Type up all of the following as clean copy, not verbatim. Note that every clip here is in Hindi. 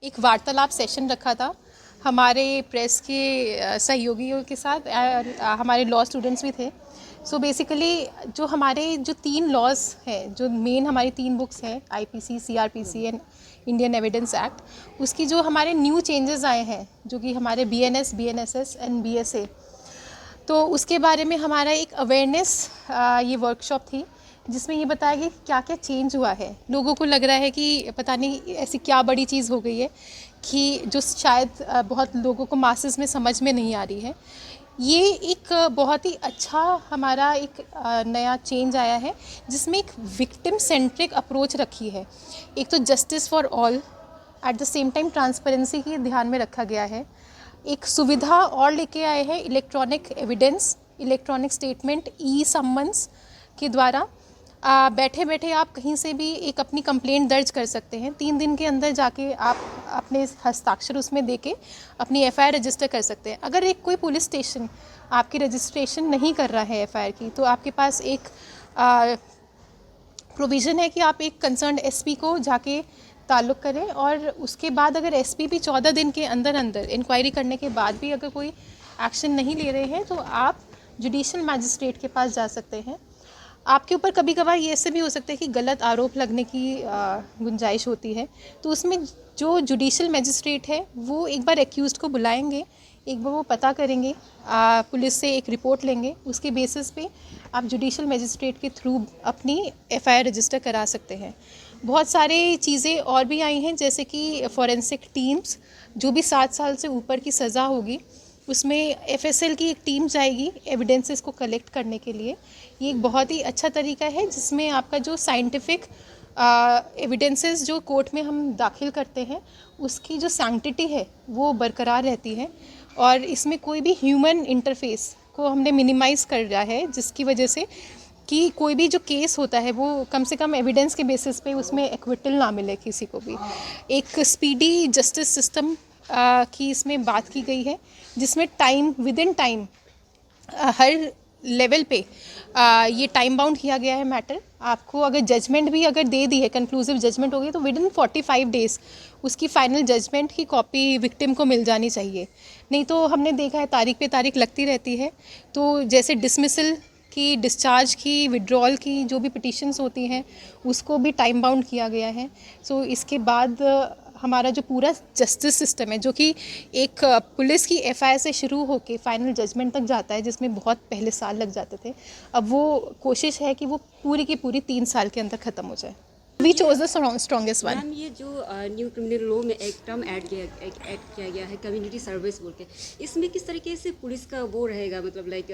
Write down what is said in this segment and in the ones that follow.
एक वार्तालाप सेशन रखा था हमारे प्रेस के सहयोगियों के साथ और हमारे लॉ स्टूडेंट्स भी थे। सो बेसिकली जो हमारे जो 3 लॉज हैं, जो मेन हमारी 3 बुक्स हैं, IPC, CrPC and Indian evidence act, उसकी जो हमारे न्यू चेंजेस आए हैं, जो कि हमारे बीएनएस, बीएनएसएस एंड बीएसए, तो उसके बारे में हमारा एक अवेयरनेस ये वर्कशॉप थी, जिसमें ये बताया गया कि क्या क्या चेंज हुआ है। लोगों को लग रहा है कि पता नहीं ऐसी क्या बड़ी चीज़ हो गई है कि जो शायद बहुत लोगों को मासेस में समझ में नहीं आ रही है। ये एक बहुत ही अच्छा हमारा एक नया चेंज आया है, जिसमें एक विक्टिम सेंट्रिक अप्रोच रखी है। एक तो justice for all, at the same time transparency की ध्यान में रखा गया है। एक सुविधा और लेके आए हैं, इलेक्ट्रॉनिक एविडेंस, इलेक्ट्रॉनिक स्टेटमेंट, ई सम्मन्स के द्वारा बैठे बैठे आप कहीं से भी एक अपनी कंप्लेंट दर्ज कर सकते हैं। 3 दिन के अंदर जाके आप अपने हस्ताक्षर उसमें देके अपनी एफआईआर रजिस्टर कर सकते हैं। अगर एक कोई पुलिस स्टेशन आपकी रजिस्ट्रेशन नहीं कर रहा है एफआईआर की, तो आपके पास एक प्रोविज़न है कि आप एक कंसर्न्ड एसपी को जाके ताल्लुक़ करें, और उसके बाद अगर एसपी भी 14 दिन के अंदर अंदर इंक्वायरी करने के बाद भी अगर कोई एक्शन नहीं ले रहे हैं, तो आप जुडिशल मैजिस्ट्रेट के पास जा सकते हैं। आपके ऊपर कभी कभार ये ऐसे भी हो सकता है कि गलत आरोप लगने की गुंजाइश होती है, तो उसमें जो जुडिशल मैजिस्ट्रेट है वो एक बार एक्यूज्ड को बुलाएंगे, एक बार वो पता करेंगे, पुलिस से एक रिपोर्ट लेंगे, उसके बेसिस पे आप जुडिशल मैजिस्ट्रेट के थ्रू अपनी एफआईआर रजिस्टर करा सकते हैं। बहुत सारी चीज़ें और भी आई हैं, जैसे कि फॉरेंसिक टीम्स, जो भी 7 साल से ऊपर की सज़ा होगी उसमें एफएसएल की एक टीम जाएगी एविडेंसेस को कलेक्ट करने के लिए। ये एक बहुत ही अच्छा तरीका है, जिसमें आपका जो साइंटिफिक एविडेंसेस जो कोर्ट में हम दाखिल करते हैं, उसकी जो सैंक्टिटी है वो बरकरार रहती है, और इसमें कोई भी ह्यूमन इंटरफेस को हमने मिनिमाइज़ कर दिया है, जिसकी वजह से कि कोई भी जो केस होता है वो कम से कम एविडेंस के बेसिस पे उसमें एक्विटल ना मिले किसी को भी। एक स्पीडी जस्टिस सिस्टम की इसमें बात की गई है, जिसमें time, with in time, her level पे ये टाइम बाउंड किया गया है मैटर। आपको अगर जजमेंट भी अगर दे दी है, कंक्लूसिव जजमेंट हो गई, तो विद इन 45 डेज़ उसकी फाइनल जजमेंट की कॉपी विक्टिम को मिल जानी चाहिए। नहीं तो हमने देखा है तारीख पे तारीख लगती रहती है। तो जैसे डिसमिसल की, डिस्चार्ज की, विड्रॉल की जो भी पिटिशंस होती हैं, उसको भी टाइम बाउंड किया गया है। सो इसके बाद हमारा जो पूरा जस्टिस सिस्टम है, जो कि एक पुलिस की एफआईआर से शुरू होकर फाइनल जजमेंट तक जाता है, जिसमें बहुत पहले साल लग जाते थे, अब वो कोशिश है कि वो पूरी की पूरी 3 साल के अंदर ख़त्म हो जाए। We chose the strongest one. Ma'am, ये जो न्यू क्रिमिनल लॉ में एक टर्म ऐड किया गया है, कम्युनिटी सर्विस बोल के, इसमें किस तरीके से पुलिस का वो रहेगा, मतलब लाइक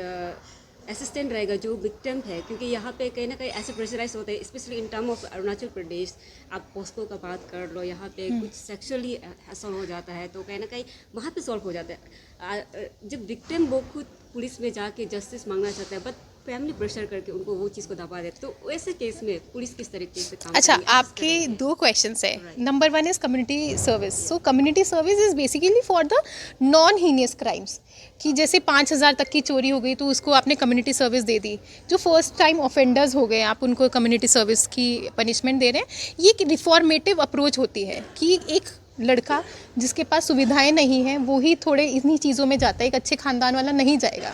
असिस्टेंट रहेगा जो विक्टिम है? क्योंकि यहाँ पे कहीं ना कहीं ऐसे प्रेशराइज होते हैं, specially in term of Arunachal Pradesh. आप पोस्को का बात कर लो, यहाँ पे कुछ सेक्सुअली असॉल्ट हो जाता है, तो कहीं ना कहीं वहाँ पे सॉल्व हो जाता है। जब विक्टिम वो खुद पुलिस में जाके जस्टिस मांगना चाहता है, बट फैमिली प्रेशर करके उनको वो चीज़ को दबा देते, तो ऐसे केस में पुलिस किस तरीके से काम अच्छा, करेगी? आपके 2 क्वेश्चंस है। Number 1 is community service. So community service is basically for the non heinous crimes, कि जैसे 5,000 तक की चोरी हो गई तो उसको आपने कम्युनिटी सर्विस दे दी। जो फर्स्ट टाइम ऑफेंडर्स हो गए, आप उनको कम्युनिटी सर्विस की पनिशमेंट दे रहे हैं। ये एक रिफॉर्मेटिव अप्रोच होती है कि एक लड़का जिसके पास सुविधाएं नहीं हैं, वो ही थोड़े इन्हीं चीज़ों में जाता है, एक अच्छे ख़ानदान वाला नहीं जाएगा।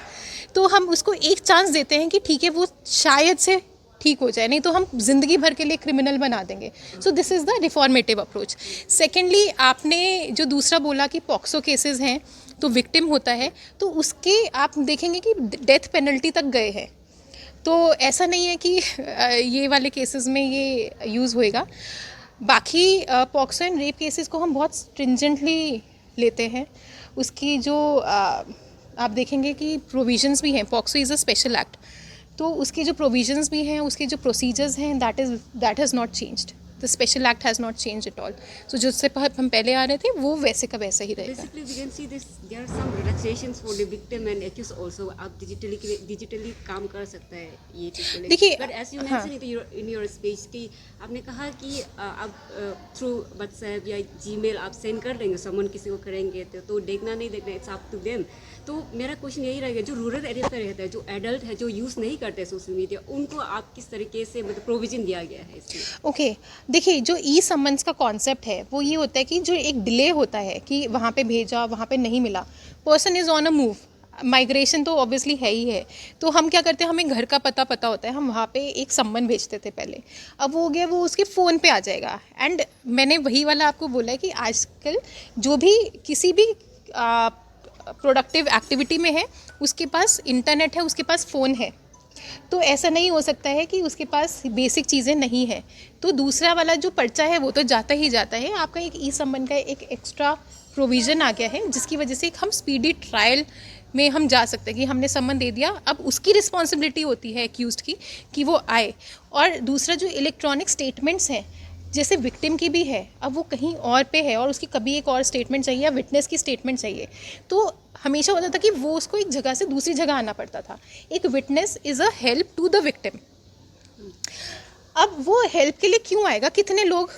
तो हम उसको एक चांस देते हैं कि ठीक है, वो शायद से ठीक हो जाए, नहीं तो हम जिंदगी भर के लिए क्रिमिनल बना देंगे। So this is the reformative approach. Secondly, आपने जो दूसरा बोला कि पॉक्सो केसेस हैं तो विक्टिम होता है, तो उसके आप देखेंगे कि डेथ पेनल्टी तक गए हैं। तो ऐसा नहीं है कि ये वाले केसेस में ये यूज़ होएगा। बाकी पॉक्सो एंड रेप केसेस को हम बहुत स्ट्रिंजेंटली लेते हैं। उसकी जो आप देखेंगे कि प्रोविजंस भी हैं। POCSO is a special act, तो उसके जो प्रोविजंस भी हैं, उसके जो प्रोसीजर्स हैं, that has not changed. The special act has not change at all. So जिससे हम पहले आ रहे थे वो वैसे का वैसा ही रहेगा। Basically, we can see this. There are some relaxations for the victim and accused also. आप digitally काम कर सकते हैं ये चीज़ को लेकर। देखिए, But as you mentioned in your speech कि आपने कहा कि आप थ्रू व्हाट्सएप या जीमेल आप सेंड कर देंगे, समन किसी को करेंगे तो देखना नहीं देखना, इट्स अप टू देम। तो मेरा क्वेश्चन यही रहेगा, जो रूरल एरिया पे रहता है, जो एडल्ट है, जो यूज़ नहीं करते सोशल मीडिया, उनको आप किस तरीके से मतलब प्रोविजन दिया गया है इसमें? ओके, देखिए, जो ई समन्स का कॉन्सेप्ट है वो ये होता है कि जो एक डिले होता है कि वहाँ पे भेजा, वहाँ पे नहीं मिला, person is on a move, migration तो ऑब्वियसली है ही है। तो हम क्या करते हैं, हमें घर का पता होता है, हम वहाँ पे एक सम्मन भेजते थे पहले। अब वो हो गया, वो उसके फ़ोन पे आ जाएगा। एंड मैंने वही वाला आपको बोला है कि आजकल जो भी किसी भी प्रोडक्टिव एक्टिविटी में है, उसके पास इंटरनेट है, उसके पास फ़ोन है। तो ऐसा नहीं हो सकता है कि उसके पास बेसिक चीज़ें नहीं है। तो दूसरा वाला जो पर्चा है वो तो जाता ही जाता है। आपका एक ई सम्मन का एक एक्स्ट्रा प्रोविज़न आ गया है, जिसकी वजह से एक हम स्पीडी ट्रायल में हम जा सकते हैं कि हमने सम्मन दे दिया, अब उसकी रिस्पॉन्सिबिलिटी होती है एक्यूज्ड की कि वो आए। और दूसरा जो इलेक्ट्रॉनिक स्टेटमेंट्स हैं, जैसे विक्टिम की भी है, अब वो कहीं और पे है और उसकी कभी एक और स्टेटमेंट चाहिए या विटनेस की स्टेटमेंट चाहिए, तो हमेशा होता था कि वो उसको एक जगह से दूसरी जगह आना पड़ता था। एक witness is a help to the victim. अब वो हेल्प के लिए क्यों आएगा, कितने लोग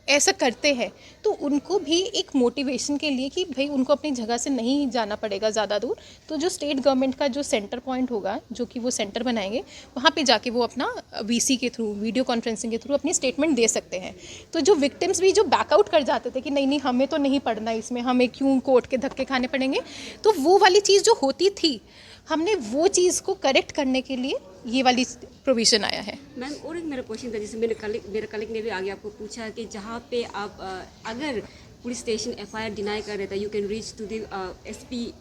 ऐसा करते हैं, तो उनको भी एक मोटिवेशन के लिए कि भाई उनको अपनी जगह से नहीं जाना पड़ेगा ज़्यादा दूर, तो जो स्टेट गवर्नमेंट का जो सेंटर पॉइंट होगा, जो कि वो सेंटर बनाएंगे, वहाँ पे जाके वो अपना वीसी के थ्रू, वीडियो कॉन्फ्रेंसिंग के थ्रू अपनी स्टेटमेंट दे सकते हैं। तो जो विक्टिम्स भी जो बैकआउट कर जाते थे कि नहीं हमें तो नहीं पढ़ना इसमें, हमें क्यों कोर्ट के धक्के खाने पड़ेंगे, तो वो वाली चीज़ जो होती थी, हमने वो चीज़ को करेक्ट करने के लिए ये वाली प्रोविज़न आया है। मैम, और एक मेरा क्वेश्चन था, जैसे मेरे कलीग ने भी आगे आपको पूछा कि जहाँ पे आप अगर पुलिस स्टेशन एफआईआर डिनाई कर रहे थे, you can reach to the SP.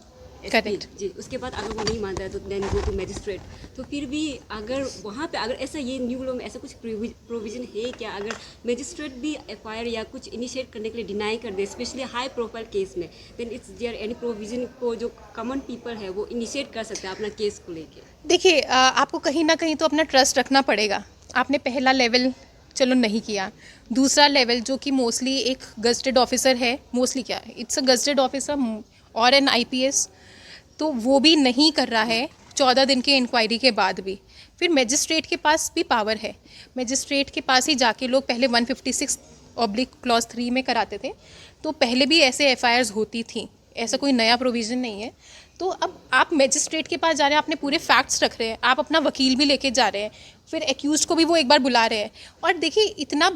Correct. जी, उसके बाद अगर वो नहीं मानता है तो देन गो टू मैजिस्ट्रेट। तो फिर भी अगर वहाँ पे अगर ऐसा ये न्यू लॉ में ऐसा कुछ प्रोविजन है क्या, अगर मैजिस्ट्रेट भी एफआईआर या कुछ इनिशिएट करने के लिए डिनाई कर दे, स्पेशली हाई प्रोफाइल केस में, then it's there any provision को जो कॉमन पीपल है वो इनिशिएट कर सकते हैं अपना केस को लेके? देखिए, आपको कहीं ना कहीं तो अपना ट्रस्ट रखना पड़ेगा। आपने पहला लेवल चलो नहीं किया, दूसरा लेवल जो कि मोस्टली एक गजटेड ऑफिसर है, मोस्टली क्या है, इट्स अ गजटेड ऑफिसर और एन आईपीएस, तो वो भी नहीं कर रहा है 14 दिन के इंक्वायरी के बाद भी। फिर मजिस्ट्रेट के पास भी पावर है, मजिस्ट्रेट के पास ही जाके लोग पहले 156/3 में कराते थे, तो पहले भी ऐसे एफआईआर्स होती थी, ऐसा कोई नया प्रोविज़न नहीं है। तो अब आप मजिस्ट्रेट के पास जा रहे हैं, आपने पूरे फैक्ट्स रख रहे हैं, आप अपना वकील भी लेके जा रहे हैं, फिर एक्यूज़ को भी वो एक बार बुला रहे हैं। और देखिए, इतना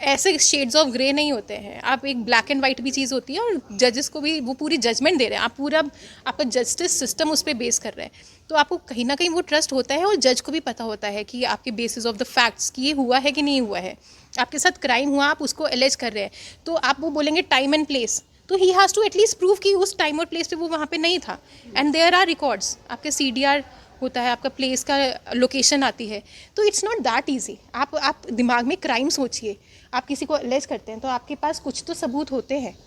ऐसे शेड्स ऑफ ग्रे नहीं होते हैं, आप एक ब्लैक एंड वाइट भी चीज़ होती है, और जजेस को भी वो पूरी जजमेंट दे रहे हैं, आप पूरा आपका जस्टिस सिस्टम उस पर बेस कर रहे हैं। तो आपको कहीं ना कहीं वो ट्रस्ट होता है, और जज को भी पता होता है कि आपके बेसिस ऑफ द फैक्ट्स कि ये हुआ है कि नहीं हुआ है, आपके साथ क्राइम हुआ, आप उसको एलेज कर रहे हैं, तो आप वो बोलेंगे टाइम एंड प्लेस, तो he has to at least prove कि उस टाइम और प्लेस पे वो वहाँ पे नहीं था। एंड देयर आर रिकॉर्ड्स, आपके CDR होता है, आपका प्लेस का लोकेशन आती है। तो इट्स नॉट दैट ईजी। आप दिमाग में क्राइम सोचिए, आप किसी को अलेज करते हैं तो आपके पास कुछ तो सबूत होते हैं,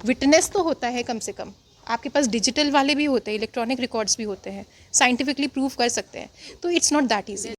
विटनेस तो होता है कम से कम, आपके पास डिजिटल वाले भी होते हैं, इलेक्ट्रॉनिक रिकॉर्ड्स भी होते हैं, साइंटिफिकली प्रूव कर सकते हैं। तो इट्स नॉट दैट ईजी।